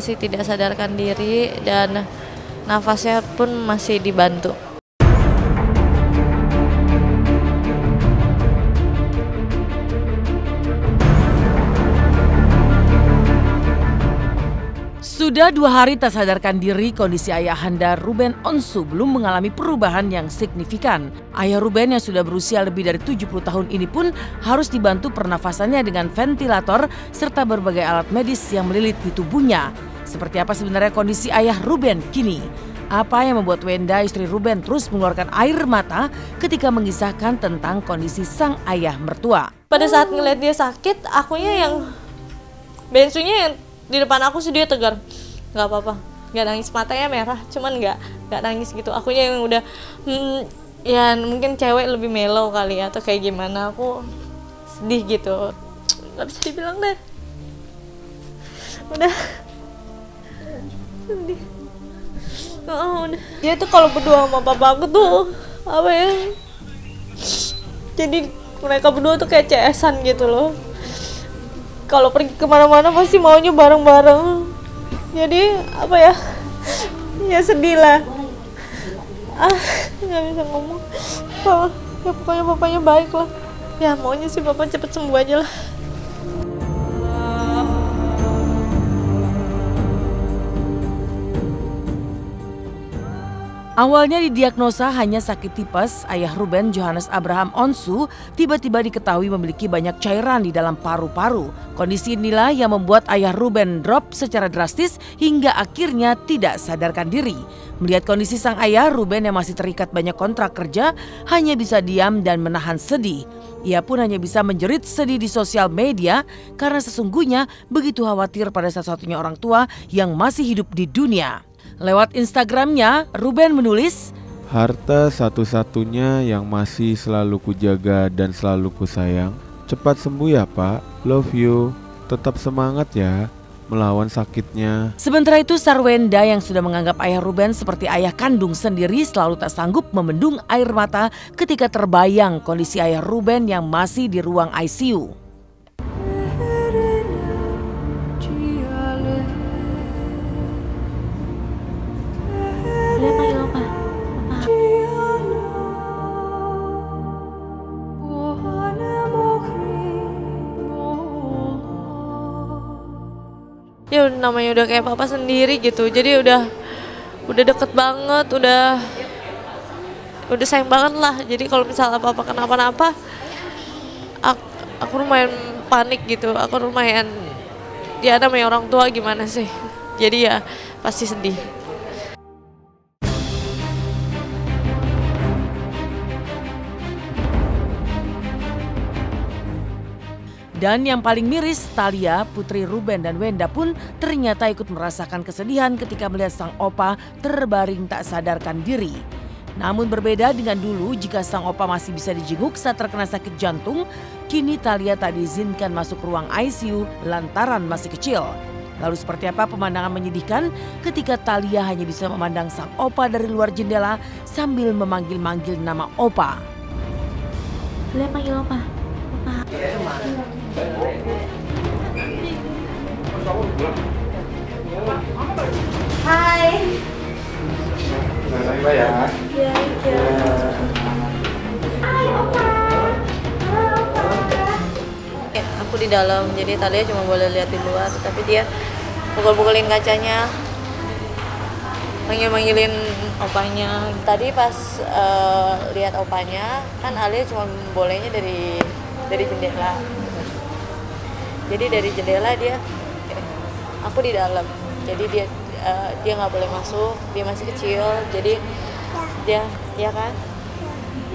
masih tidak sadarkan diri dan nafasnya pun masih dibantu. Sudah 2 hari tak sadarkan diri, kondisi ayahanda Ruben Onsu belum mengalami perubahan yang signifikan. Ayah Ruben yang sudah berusia lebih dari 70 tahun ini pun harus dibantu pernafasannya dengan ventilator serta berbagai alat medis yang melilit di tubuhnya. Seperti apa sebenarnya kondisi ayah Ruben kini? Apa yang membuat Wenda, istri Ruben, terus mengeluarkan air mata ketika mengisahkan tentang kondisi sang ayah mertua? Pada saat ngeliat dia sakit, akunya yang bensunya yang di depan aku sih dia tegar, nggak apa-apa, nggak nangis, matanya merah, cuman nggak nangis gitu. Akunya yang udah ya mungkin cewek lebih mellow kali ya, atau kayak gimana, aku sedih gitu, nggak bisa dibilang deh, udah sedih. Oh, udah. Dia tuh kalau berdua sama papa aku tuh apa ya, jadi mereka berdua tuh kayak CS-an gitu loh. Kalau pergi kemana-mana pasti maunya bareng-bareng. Jadi apa ya, ya sedih lah. Nggak bisa ngomong. Ya pokoknya papanya baik lah. Ya maunya sih papa cepet sembuh aja lah. Awalnya didiagnosa hanya sakit tipes, ayah Ruben, Johannes Abraham Onsu, tiba-tiba diketahui memiliki banyak cairan di dalam paru-paru. Kondisi inilah yang membuat ayah Ruben drop secara drastis hingga akhirnya tidak sadarkan diri. Melihat kondisi sang ayah, Ruben yang masih terikat banyak kontrak kerja hanya bisa diam dan menahan sedih. Ia pun hanya bisa menjerit sedih di sosial media karena sesungguhnya begitu khawatir pada satu-satunya orang tua yang masih hidup di dunia. Lewat Instagramnya, Ruben menulis, "Harta satu-satunya yang masih selalu kujaga dan selalu kusayang. Cepat sembuh ya Pak, love you, tetap semangat ya melawan sakitnya." Sementara itu Sarwenda yang sudah menganggap ayah Ruben seperti ayah kandung sendiri selalu tak sanggup membendung air mata ketika terbayang kondisi ayah Ruben yang masih di ruang ICU. Ya namanya udah kayak papa sendiri gitu, jadi udah deket banget, udah sayang banget lah. Jadi kalau misalnya papa kenapa-napa, aku lumayan panik gitu, aku lumayan, ya namanya orang tua gimana sih, jadi ya pasti sedih. Dan yang paling miris, Thalia, putri Ruben dan Wenda pun ternyata ikut merasakan kesedihan ketika melihat sang opa terbaring tak sadarkan diri. Namun berbeda dengan dulu, jika sang opa masih bisa dijenguk saat terkena sakit jantung, kini Thalia tak diizinkan masuk ruang ICU lantaran masih kecil. Lalu seperti apa pemandangan menyedihkan ketika Thalia hanya bisa memandang sang opa dari luar jendela sambil memanggil-manggil nama opa. Boleh panggil opa? Opa. Hai. Selamat ya. Iya. Hai opa. Aku di dalam, jadi Thalia cuma boleh lihat di luar, tapi dia pukul-pukulin kacanya, manggil-manggilin opanya. Tadi pas lihat opanya, kan Alia cuma bolehnya dari jendela. Jadi dari jendela aku di dalam. Jadi dia nggak boleh masuk, dia masih kecil. Jadi dia, ya kan?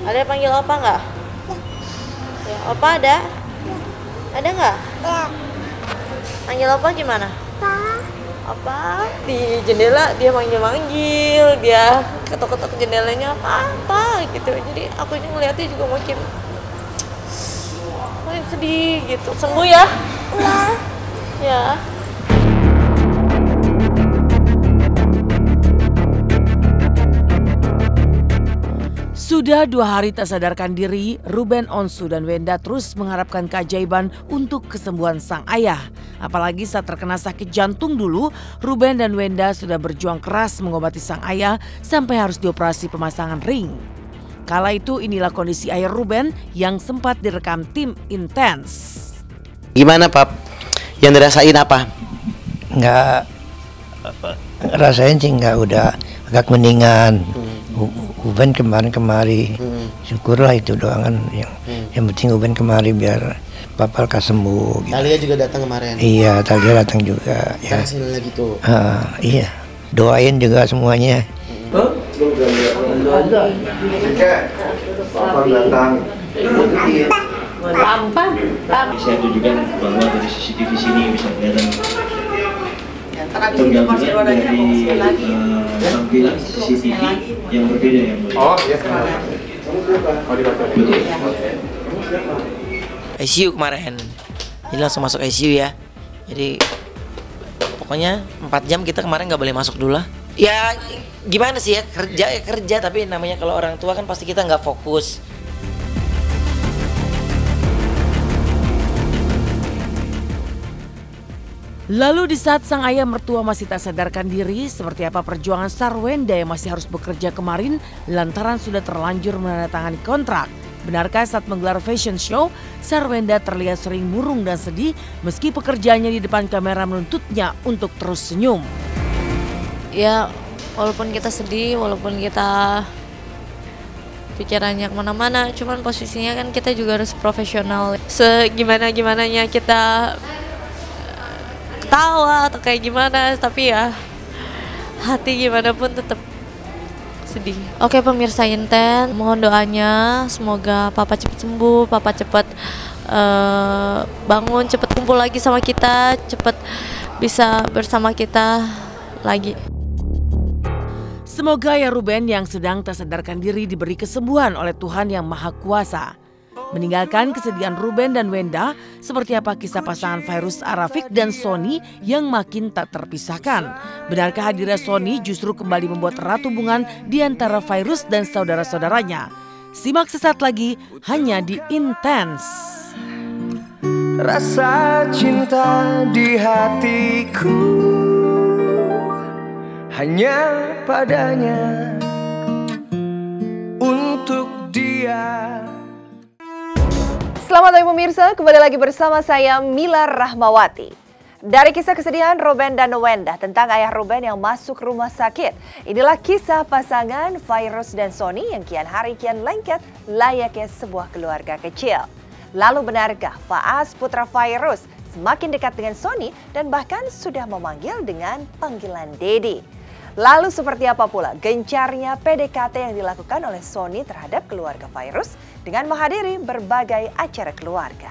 Alia panggil opa nggak? Ya, opa ada? Ada nggak? Panggil opa gimana? Apa di jendela dia manggil-manggil, dia ketok-ketok jendelanya apa gitu. Jadi aku ini ngeliatnya juga makin sedih gitu. Sembuh ya? Ya. Sudah 2 hari tak sadarkan diri, Ruben Onsu dan Wenda terus mengharapkan keajaiban untuk kesembuhan sang ayah. Apalagi saat terkena sakit jantung dulu, Ruben dan Wenda sudah berjuang keras mengobati sang ayah sampai harus dioperasi pemasangan ring. Kala itu inilah kondisi ayah Ruben yang sempat direkam tim Intens. Gimana Pap? Yang dirasain apa? Nggak rasain sih, nggak, udah agak mendingan. Uben kemarin-kemari, syukurlah itu doang kan. Yang penting Uben kemari biar Papa lekas sembuh. Gitu. Talia juga datang kemarin. Iya, Talia datang juga. Ya. Lagi tuh. Iya, doain juga semuanya. Saya tunjukkan bahwa dari CCTV sini bisa kelihatan penggabungan dari tampilan CCTV yang berbeda yang mulia. Oh iya. ICU kemarin. Jadi langsung masuk ICU ya. Jadi pokoknya 4 jam kita kemarin nggak boleh masuk dulu lah. Ya gimana sih ya, kerja tapi namanya kalau orang tua kan pasti kita nggak fokus. Lalu di saat sang ayah mertua masih tak sadarkan diri, seperti apa perjuangan Sarwenda yang masih harus bekerja kemarin lantaran sudah terlanjur menandatangani kontrak. Benarkah saat menggelar fashion show, Sarwenda terlihat sering murung dan sedih meski pekerjaannya di depan kamera menuntutnya untuk terus senyum? Ya, walaupun kita sedih, walaupun kita pikirannya kemana-mana, cuman posisinya kan kita juga harus profesional. Segimana-gimananya kita ketawa atau kayak gimana, tapi ya hati gimana pun tetap sedih. Oke pemirsa Intens, mohon doanya semoga Papa cepat sembuh, Papa cepat bangun, cepat kumpul lagi sama kita, cepat bisa bersama kita lagi. Semoga ya Ruben yang sedang tak sadarkan diri diberi kesembuhan oleh Tuhan yang Maha Kuasa. Meninggalkan kesedihan Ruben dan Wenda, seperti apa kisah pasangan Fairuz Arafiq dan Sony yang makin tak terpisahkan? Benarkah hadirnya Sony justru kembali membuat erat hubungan di antara Fairuz dan saudara-saudaranya? Simak sesaat lagi hanya di Intens. Rasa cinta di hatiku hanya padanya, untuk dia. Selamat pagi pemirsa, kembali lagi bersama saya Mila Rahmawati. Dari kisah kesedihan Ruben dan Wenda tentang ayah Ruben yang masuk rumah sakit, inilah kisah pasangan Fairuz dan Sony yang kian hari kian lengket layaknya sebuah keluarga kecil. Lalu benarkah Faaz putra Fairuz semakin dekat dengan Sony dan bahkan sudah memanggil dengan panggilan Dedi? Lalu seperti apa pula gencarnya PDKT yang dilakukan oleh Sony terhadap keluarga Fairuz dengan menghadiri berbagai acara keluarga?